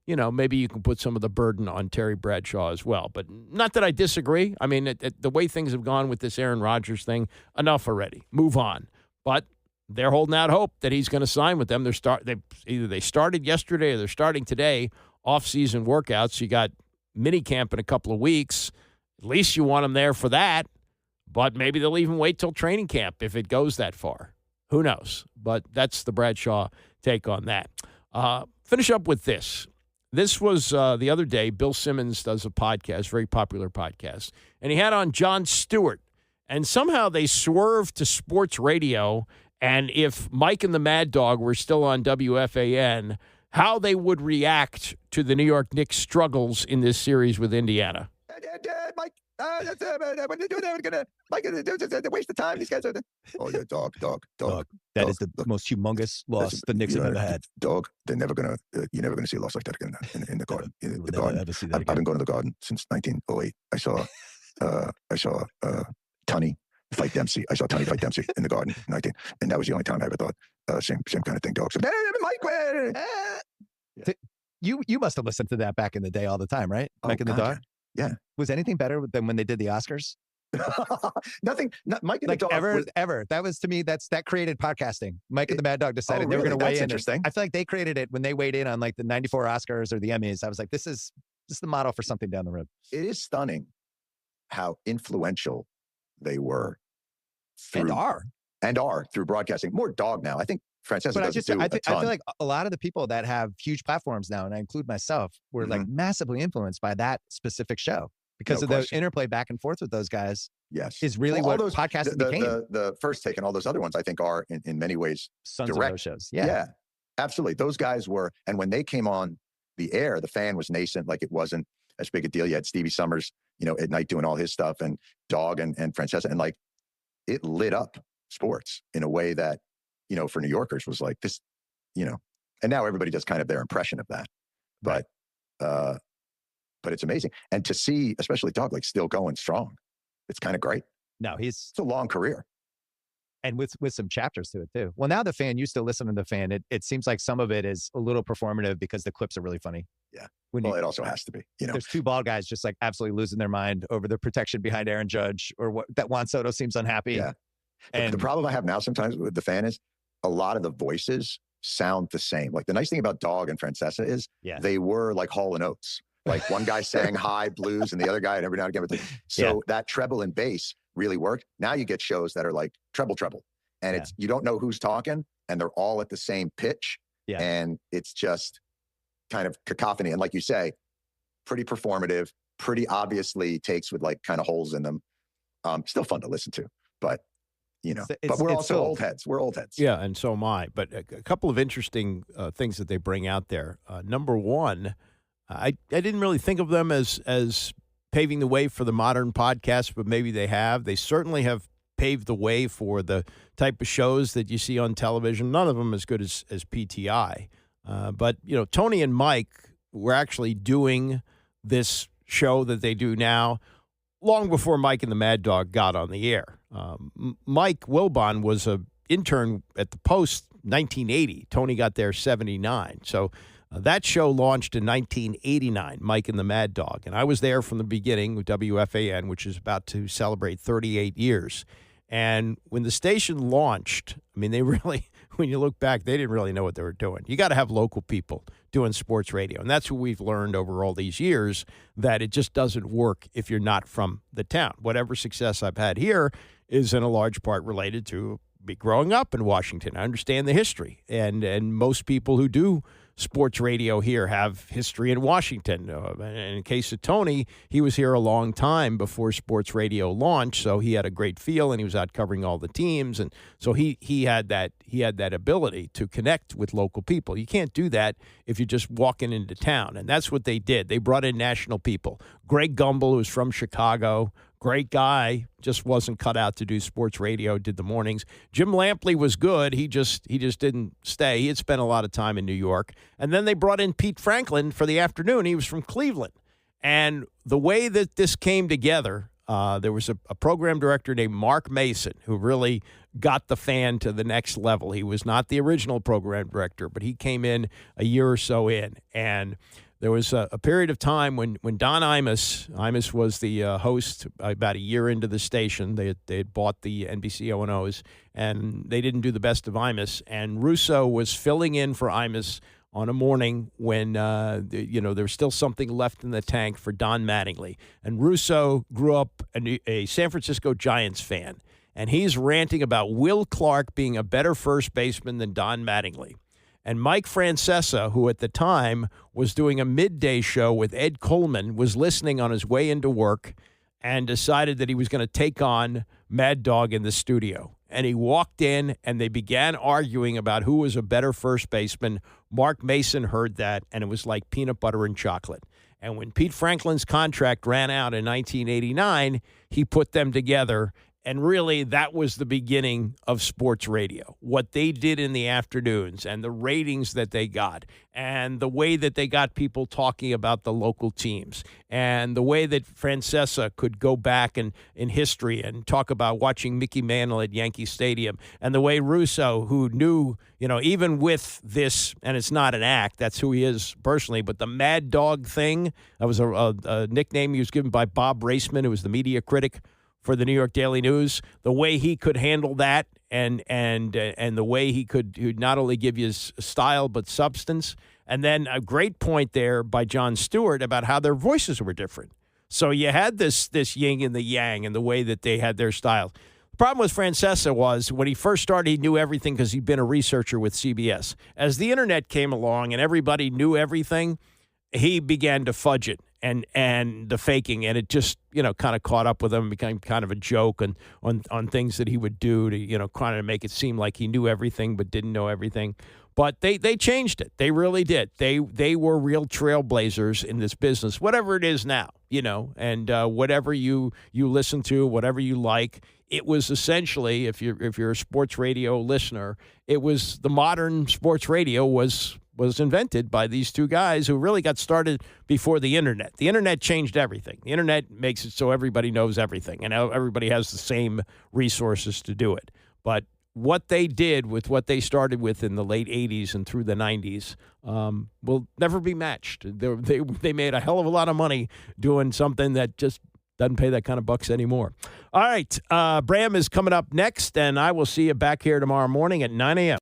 maybe you can put some of the burden on Terry Bradshaw as well. But not that I disagree. I mean, the way things have gone with this Aaron Rodgers thing, enough already. Move on. But they're holding out hope that he's going to sign with them. Either they started yesterday or they're starting today, off-season workouts. You got mini camp in a couple of weeks. At least you want them there for that. But maybe they'll even wait till training camp if it goes that far. Who knows? But that's the Bradshaw take on that. Finish up with this. This was the other day. Bill Simmons does a podcast, very popular podcast, and he had on Jon Stewart. And somehow they swerved to sports radio, and if Mike and the Mad Dog were still on WFAN, how they would react to the New York Knicks' struggles in this series with Indiana. Mike, what they're doing, Mike, it's a waste of time. These guys are oh, yeah, dog. That is the most humongous loss the Knicks have ever had. Dog, they're never gonna. You're never gonna see a loss like that again in the Garden. The Garden. Ever see that again. I've been going to the Garden since 1908. I saw Tunney fight Dempsey. I saw Tunney fight Dempsey in the Garden, 19, and that was the only time I ever thought same kind of thing. Dog. So, Mike. You must have listened to that back in the day all the time, right? Mike and the Dog. Yeah. Was anything better than when they did the Oscars? Nothing. Mike and the Dog. Ever. That was, to me, that created podcasting. Mike and the Mad Dog decided they were going to weigh in. Interesting. I feel like they created it when they weighed in on like the 94 Oscars or the Emmys. I was like, this is the model for something down the road. It is stunning how influential they were through, and are through broadcasting. More Dog now. I think Francesa doesn't do a ton. I feel like a lot of the people that have huge platforms now, and I include myself, were like massively influeed by that specific show because of the interplay back and forth with those guys. Yes, is really what podcasting became. The First Take and all those other ones, I think, are in many ways sons direct of those shows. Yeah, absolutely. Those guys were, and when they came on the air, the fan was nascent. Like it wasn't as big a deal. You had Stevie Summers, at night doing all his stuff, and Dog and Francesa, and like it lit up sports in a way that, for New Yorkers was like this, and now everybody does kind of their impression of that. But it's amazing. And to see, especially Dog, like still going strong, it's kind of great. No, it's a long career. And with some chapters to it too. Well, now the Fan, you still listen to the Fan. It seems like some of it is a little performative because the clips are really funny. Yeah. It also has to be, There's 2 bald guys just like absolutely losing their mind over the protection behind Aaron Judge or that Juan Soto seems unhappy. Yeah. And the problem I have now sometimes with the Fan is a lot of the voices sound the same. Like the nice thing about Dog and Francesa is they were like Hall & Oates. Like one guy sang high blues and the other guy, and every now and again. So that treble and bass really worked. Now you get shows that are like treble. And it's, you don't know who's talking and they're all at the same pitch. Yeah. And it's just kind of cacophony. And like you say, pretty performative, pretty obviously takes with like kind of holes in them. Still fun to listen to, but but we're also old heads. We're old heads. Yeah, and so am I. But a couple of interesting things that they bring out there. Number one, I didn't really think of them as paving the way for the modern podcast, but maybe they have. They certainly have paved the way for the type of shows that you see on television. None of them as good as PTI. But, Tony and Mike were actually doing this show that they do now long before Mike and the Mad Dog got on the air. Mike Wilbon was an intern at the Post 1980. Tony got there 79. So that show launched in 1989, Mike and the Mad Dog. And I was there from the beginning with WFAN, which is about to celebrate 38 years. And when the station launched, I mean, they really, when you look back, they didn't really know what they were doing. You got to have local people doing sports radio. And that's what we've learned over all these years, that it just doesn't work if you're not from the town. Whatever success I've had here is in a large part related to me growing up in Washington. I understand the history. And most people who do sports radio here have history in Washington. In case of Tony, he was here a long time before sports radio launched, so he had a great feel, and he was out covering all the teams, and so he had that ability to connect with local people. You can't do that if you're just walking into town, and that's what they did. They brought in national people. Greg Gumbel, who's from Chicago, great guy, just wasn't cut out to do sports radio, did the mornings. Jim Lampley was good. He just didn't stay. He had spent a lot of time in New York. And then they brought in Pete Franklin for the afternoon. He was from Cleveland. And the way that this came together, there was a program director named Mark Mason who really got the fan to the next level. He was not the original program director, but he came in a year or so in. And there was a period of time when Don Imus was the host about a year into the station. They had bought the NBC O&Os, and they didn't do the best of Imus. And Russo was filling in for Imus on a morning when, there was still something left in the tank for Don Mattingly. And Russo grew up a San Francisco Giants fan, and he's ranting about Will Clark being a better first baseman than Don Mattingly. And Mike Francesa, who at the time was doing a midday show with Ed Coleman, was listening on his way into work and decided that he was going to take on Mad Dog in the studio. And he walked in, and they began arguing about who was a better first baseman. Mark Mason heard that, and it was like peanut butter and chocolate. And when Pete Franklin's contract ran out in 1989, he put them together. And really, that was the beginning of sports radio. What they did in the afternoons and the ratings that they got and the way that they got people talking about the local teams and the way that Francesa could go back in history and talk about watching Mickey Mantle at Yankee Stadium, and the way Russo, who knew, even with this, and it's not an act, that's who he is personally, but the Mad Dog thing, that was a nickname he was given by Bob Raceman, who was the media critic for the New York Daily News, the way he could handle that and the way he could not only give you style but substance. And then a great point there by Jon Stewart about how their voices were different. So you had this yin and the yang and the way that they had their style. The problem with Francesa was when he first started, he knew everything because he'd been a researcher with CBS. As the internet came along and everybody knew everything, he began to fudge it and the faking, and it just, kind of caught up with him, became kind of a joke on things that he would do to, kind of make it seem like he knew everything but didn't know everything. But they changed it. They really did. They were real trailblazers in this business, whatever it is now, and whatever you listen to, whatever you like. It was essentially, if you're a sports radio listener, it was the modern sports radio was invented by these two guys who really got started before the internet. The internet changed everything. The internet makes it so everybody knows everything, and everybody has the same resources to do it. But what they did with what they started with in the late 80s and through the 90s will never be matched. They made a hell of a lot of money doing something that just doesn't pay that kind of bucks anymore. All right, Bram is coming up next, and I will see you back here tomorrow morning at 9 a.m.